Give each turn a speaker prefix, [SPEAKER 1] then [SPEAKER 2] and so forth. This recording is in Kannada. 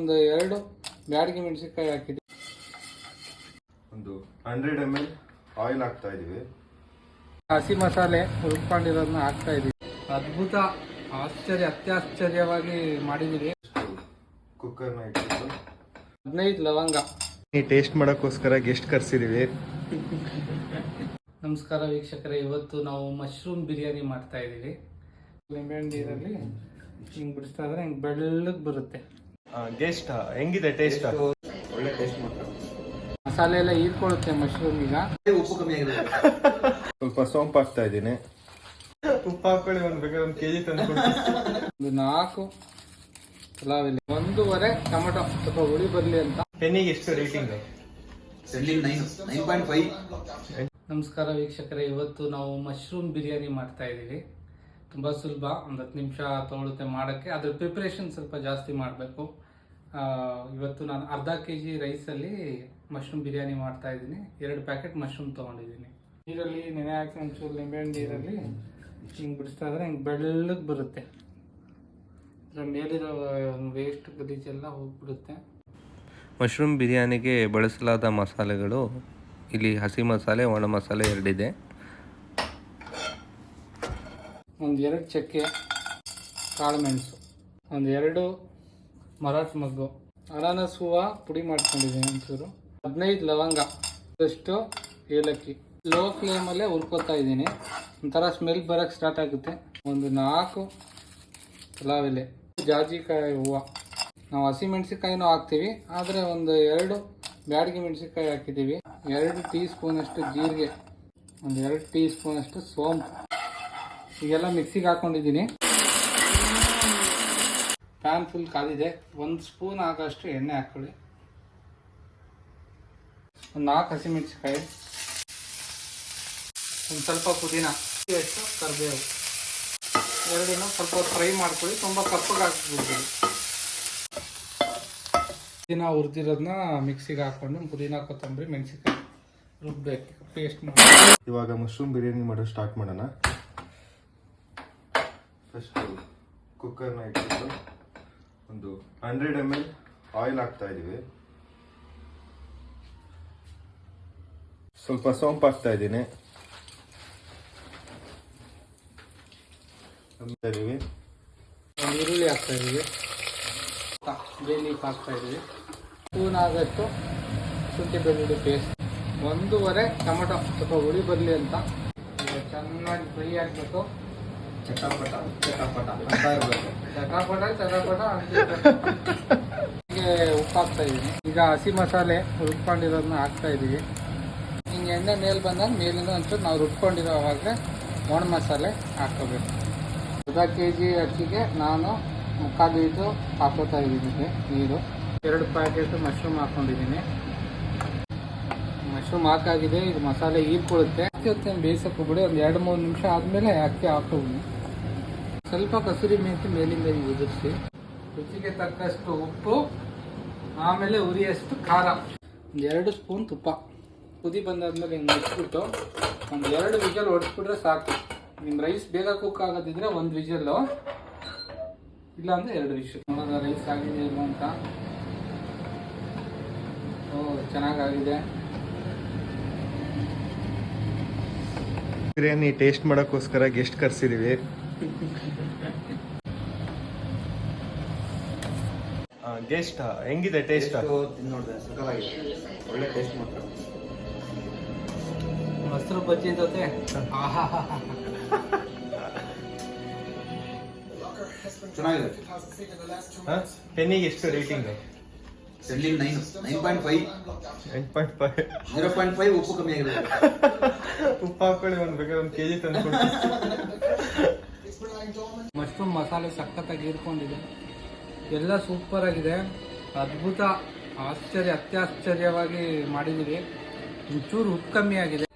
[SPEAKER 1] ಒಂದು 2 ಬ್ಯಾಡಗಿ ಮೆಣಸಿನಕಾಯಿ ಹಾಕಿದ್ವಿ.
[SPEAKER 2] ಒಂದು 100 ml ಆಯಿಲ್ ಹಾಕ್ತಾ ಇದೀವಿ.
[SPEAKER 1] ಹಸಿ ಮಸಾಲೆ ರುಬ್ಕೊಂಡಿರೋದನ್ನ ಹಾಕ್ತಾ ಇದೀವಿ. ಅದ್ಭುತ, ಅತ್ಯಾಶ್ಚರ್ಯವಾಗಿ ಮಾಡಿದೀವಿ.
[SPEAKER 2] ಕುಕ್ಕರ್ನ ಇಟ್ಬಿಟ್ಟು
[SPEAKER 1] 15 ಲವಂಗ
[SPEAKER 2] ಟೇಸ್ಟ್ ಮಾಡೋಕ್ಕೋಸ್ಕರ ಗೆಸ್ಟ್ ಕರ್ಸಿದೀವಿ.
[SPEAKER 1] ನಮಸ್ಕಾರ ವೀಕ್ಷಕರೇ, ಇವತ್ತು ನಾವು ಮಶ್ರೂಮ್ ಬಿರಿಯಾನಿ ಮಾಡ್ತಾ ಇದ್ದೀವಿ. ಲಿಂಬೆಹಣ್ಣು ನೀರಲ್ಲಿ ಹಿಂಗೆ ಬಿಡಿಸ್ತಾ ಇದ್ರೆ ಹಿಂಗೆ ಬೆಳ್ಳಗೆ ಬರುತ್ತೆ.
[SPEAKER 2] ಗೆಸ್ಟ್ ಹೆಂಗಿದೆ ಟೇಸ್ಟ್? ಒಳ್ಳೆ ಟೇಸ್ಟ್ ಮಾತ್ರ.
[SPEAKER 1] ಮಸಾಲೆ ಎಲ್ಲ ಹೀರ್ಕೊಳ್ಳುತ್ತೆ ಮಶ್ರೂಮ್. ಈಗ
[SPEAKER 3] ಉಪ್ಪು ಕಮ್ಮಿ ಆಗಿದೆ.
[SPEAKER 2] ಸ್ವಲ್ಪ ಸೋಂಪು ಹಾಕ್ತಾ ಇದ್ದೀನಿ. ಉಪ್ಪು ಹಾಕೊಳ್ಳಿ, ಬೇಕಾದ್ರೆ 1 kg ತಂದು.
[SPEAKER 1] ಒಂದು 4 ಪಲಾವ್ ಎಲೆ, 1.5 ಟೊಮೆಟೊ ಸ್ವಲ್ಪ ಹುಳಿ ಬರಲಿ ಅಂತ.
[SPEAKER 2] ಪೆನ್ನಿಗೆ ಎಷ್ಟು ರೇಟಿಂಗ್?
[SPEAKER 3] 9.5.
[SPEAKER 1] ನಮಸ್ಕಾರ ವೀಕ್ಷಕರೇ, ಇವತ್ತು ನಾವು ಮಶ್ರೂಮ್ ಬಿರಿಯಾನಿ ಮಾಡ್ತಾ ಇದ್ದೀವಿ. ತುಂಬ ಸುಲಭ, ಒಂದು 10 ನಿಮಿಷ ತೊಗೊಳುತ್ತೆ ಮಾಡೋಕ್ಕೆ. ಅದ್ರ ಪ್ರಿಪ್ರೇಷನ್ ಸ್ವಲ್ಪ ಜಾಸ್ತಿ ಮಾಡಬೇಕು. ಇವತ್ತು ನಾನು ಅರ್ಧ kg ರೈಸಲ್ಲಿ ಮಶ್ರೂಮ್ ಬಿರಿಯಾನಿ ಮಾಡ್ತಾ ಇದ್ದೀನಿ. 2 ಪ್ಯಾಕೆಟ್ ಮಶ್ರೂಮ್ ತೊಗೊಂಡಿದ್ದೀನಿ. ನೀರಲ್ಲಿ ನೆನೆ ಹಾಕಿ ಒಂಚೂರು ಲಿಂಬೆಹಣ್ಣು ನೀರಲ್ಲಿ ಹಿಂಗೆ ಬಿಡಿಸ್ತಾ ಇದ್ರೆ ಹಿಂಗೆ ಬೆಳ್ಳಗೆ ಬರುತ್ತೆ. ಅದರ ಮೇಲಿರೋ ವೇಸ್ಟ್ ಗಲೀಜೆಲ್ಲ ಹೋಗ್ಬಿಡುತ್ತೆ.
[SPEAKER 4] ಮಶ್ರೂಮ್ ಬಿರಿಯಾನಿಗೆ ಬಳಸಲಾದ ಮಸಾಲೆಗಳು ಇಲ್ಲಿ ಹಸಿ ಮಸಾಲೆ, ಒಣ ಮಸಾಲೆ 2 ಇದೆ.
[SPEAKER 1] ಒಂದು 2 ಚಕ್ಕೆ, ಕಾಳು ಮೆಣಸು, ಒಂದು 2 ಮರಾಠ ಮೊಗ್ಗು, ಅನಾನಸ್ ಹೂವು ಪುಡಿ ಮಾಡ್ಕೊಂಡಿದ್ದೀನಿ ಒಂಚೂರು, 15 ಲವಂಗ, ಅಷ್ಟು ಏಲಕ್ಕಿ. ಲೋ ಫ್ಲೇಮಲ್ಲೇ ಹುರ್ಕೋತಾ ಇದ್ದೀನಿ. ಒಂಥರ ಸ್ಮೆಲ್ ಬರೋಕ್ಕೆ ಸ್ಟಾರ್ಟ್ ಆಗುತ್ತೆ. ಒಂದು 4 ಪಲಾವ್ ಎಲೆ, ಜಾಜಿಕಾಯಿ ಹೂವು. ನಾವು ಹಸಿ ಮೆಣಸಿನ್ಕಾಯಿನೂ ಹಾಕ್ತೀವಿ, ಆದರೆ ಒಂದು 2 ಬ್ಯಾಡಗಿ ಮೆಣಸಿನ್ಕಾಯಿ ಹಾಕಿದ್ದೀವಿ. 2 ಟೀ ಸ್ಪೂನಷ್ಟು ಜೀರಿಗೆ, ಒಂದು 2 ಟೀ ಸ್ಪೂನಷ್ಟು ಸೋಂಪು. ಈಗೆಲ್ಲ ಮಿಕ್ಸಿಗೆ ಹಾಕ್ಕೊಂಡಿದ್ದೀನಿ. ಪ್ಯಾನ್ ಫುಲ್ ಕಾದಿದೆ. 1 ಸ್ಪೂನ್ ಆಗೋಷ್ಟು ಎಣ್ಣೆ ಹಾಕ್ಕೊಳ್ಳಿ. ಒಂದು 4 ಹಸಿಮೆಣಸಿನ್ಕಾಯಿ, ಒಂದು ಸ್ವಲ್ಪ ಪುದೀನ, ಎಷ್ಟು ಕರಿಬೇವು. 2 ಸ್ವಲ್ಪ ಫ್ರೈ ಮಾಡ್ಕೊಳ್ಳಿ. ತುಂಬ ಕಪ್ಪಗೆ ಹಾಕ್ಬಿಡ್ತೀವಿ. ಪುದೀನ ಹುರಿದಿರೋದನ್ನ ಮಿಕ್ಸಿಗೆ ಹಾಕ್ಕೊಂಡು ಪುದೀನ, ಕೊತ್ತಂಬರಿ, ಮೆಣಸಿನ್ಕಾಯಿ ರುಬ್ಬೇಕು, ಪೇಸ್ಟ್ ಮಾಡಿ.
[SPEAKER 2] ಇವಾಗ ಮಶ್ರೂಮ್ ಬಿರಿಯಾನಿ ಮಾಡೋದು ಸ್ಟಾರ್ಟ್ ಮಾಡೋಣ. ಫಸ್ಟ್ ಕುಕ್ಕರ್ನ ಇಟ್ಬಿಟ್ಟು ಒಂದು 100 ml ಆಯಿಲ್ ಹಾಕ್ತಾ ಇದೀವಿ. ಸ್ವಲ್ಪ ಸೋಂಪು ಹಾಕ್ತಾ ಇದ್ದೀನಿ.
[SPEAKER 1] ಒಂದು ಈರುಳ್ಳಿ ಹಾಕ್ತಾ ಇದೀವಿ. ಬೇ ಲೀಫ್ ಹಾಕ್ತಾ ಇದೀವಿ. ಸ್ಪೂನ್ ಆಗೋಷ್ಟು ಶುಂಠಿ ಬೆಳ್ಳುಳ್ಳಿ ಪೇಸ್ಟ್, 1.5 ಟೊಮೆಟೊ ಸ್ವಲ್ಪ ಹುಳಿ ಬರಲಿ ಅಂತ. ಚೆನ್ನಾಗಿ ಫ್ರೈ ಆಗಬೇಕು.
[SPEAKER 3] ಚಟಾಪಟ ಅಂತ ಇರಬೇಕು.
[SPEAKER 1] ಚಟಾಪಟ ಹೀಗೆ ಉಪ್ಪು ಹಾಕ್ತಾ ಇದ್ದೀನಿ. ಈಗ ಹಸಿ ಮಸಾಲೆ ರುಬ್ಕೊಂಡಿರೋದನ್ನ ಹಾಕ್ತಾ ಇದ್ದೀವಿ. ಹಿಂಗೆ ಎಣ್ಣೆ ಮೇಲೆ ಬಂದಾಗ ಮೇಲಿಂದ ಒಂಚೂರು ನಾವು ರುಬ್ಕೊಂಡಿರೋ ಅವಾಗಲೇ ಒಣ ಮಸಾಲೆ ಹಾಕ್ಕೋಬೇಕು. ಅರ್ಧ kg ಅಕ್ಕಿಗೆ ನಾನು 3/4 ಲೀಟ್ರು ಹಾಕೋತಾ ಇದ್ದೀನಿ ನೀರು. 2 ಪ್ಯಾಕೆಟ್ ಮಶ್ರೂಮ್ ಹಾಕ್ಕೊಂಡಿದ್ದೀನಿ. ಮಶ್ರೂಮ್ ಹಾಕಾಗಿದೆ. ಇದು ಮಸಾಲೆ ಹೀರ್ಕೊಳ್ಳುತ್ತೆ. ಅಕ್ಕಿ ಹೊತ್ತೇನು ಬೇಯಿಸಕ್ಕೆ ಹೋಗ್ಬಿಡಿ. ಒಂದು 2-3 ನಿಮಿಷ ಆದಮೇಲೆ ಅಕ್ಕಿ ಹಾಕೋಬಿಡಿ. ಸ್ವಲ್ಪ ಕಸೂರಿ ಮೆಂತಿ ಮೇಲಿಂದ ಉದುರಿಸಿ, ರುಚಿಗೆ ತಕ್ಕಷ್ಟು ಉಪ್ಪು, ಆಮೇಲೆ ಉರಿಯಷ್ಟು ಖಾರ, ಒಂದು 2 ಸ್ಪೂನ್ ತುಪ್ಪ. ಕುದಿ ಬಂದಾದ್ಮೇಲೆ ಹಿಂಗೆ ಮುಚ್ಚಿಬಿಟ್ಟು ಒಂದು 2 ವಿಜಲ್ ಹೊಡಿಸ್ಬಿಟ್ರೆ ಸಾಕು. ನಿಮ್ಮ ರೈಸ್ ಬೇಗ ಕುಕ್ ಆಗೋದಿದ್ರೆ 1 ವಿಜಲ್ಲು, ಇಲ್ಲಾಂದರೆ 2 ವಿಷಲ್. ನೋಡೋದ ರೈಸ್ ಆಗಿದೆ ಇಲ್ಲ ಅಂತ. ಚೆನ್ನಾಗಾಗಿದೆ.
[SPEAKER 2] ಬಿರಿಯಾನಿ ಟೇಸ್ಟ್ ಮಾಡೋಕ್ಕೋಸ್ಕರ ಗೆಸ್ಟ್ ಕರ್ಸಿದೀವಿ. ಗೆಸ್ಟ್ ಹೆಂಗಿದೆ ಟೇಸ್ಟ್?
[SPEAKER 3] ನೋಡಿದೆ, ಸಕಲಾಗಿದೆ. ಒಳ್ಳೆ ಟೇಸ್ಟ್ ಮಾತ್ರ.
[SPEAKER 1] ಮೊಸರು ಬಜ್ಜಿ ಜೊತೆ
[SPEAKER 3] ಚೆನ್ನಾಗಿದೆ.
[SPEAKER 2] ಪೆನ್ನಿಗೆ ಎಷ್ಟು ರೇಟಿಂಗ್?
[SPEAKER 3] 9.5. 0.5 ಉಪ್ಪು ಕಮ್ಮಿ ಆಗಿದೆ.
[SPEAKER 2] ಉಪ್ಪು ಹಾಕೊಳ್ಳಿ, ಬೇಕಾದ್ರೆ 1 kg ತಂದು.
[SPEAKER 1] ಮಶ್ರೂಮ್ ಮಸಾಲೆ ಸಖತ್ತಾಗಿ ಹೀರ್ಕೊಂಡಿದೆ. ಎಲ್ಲ ಸೂಪರ್ ಆಗಿದೆ. ಅದ್ಭುತ, ಅತ್ಯಾಶ್ಚರ್ಯವಾಗಿ ಮಾಡಿದ್ದೀವಿ. ಒಂಚೂರು ಉಪ್ಪು ಕಮ್ಮಿ ಆಗಿದೆ.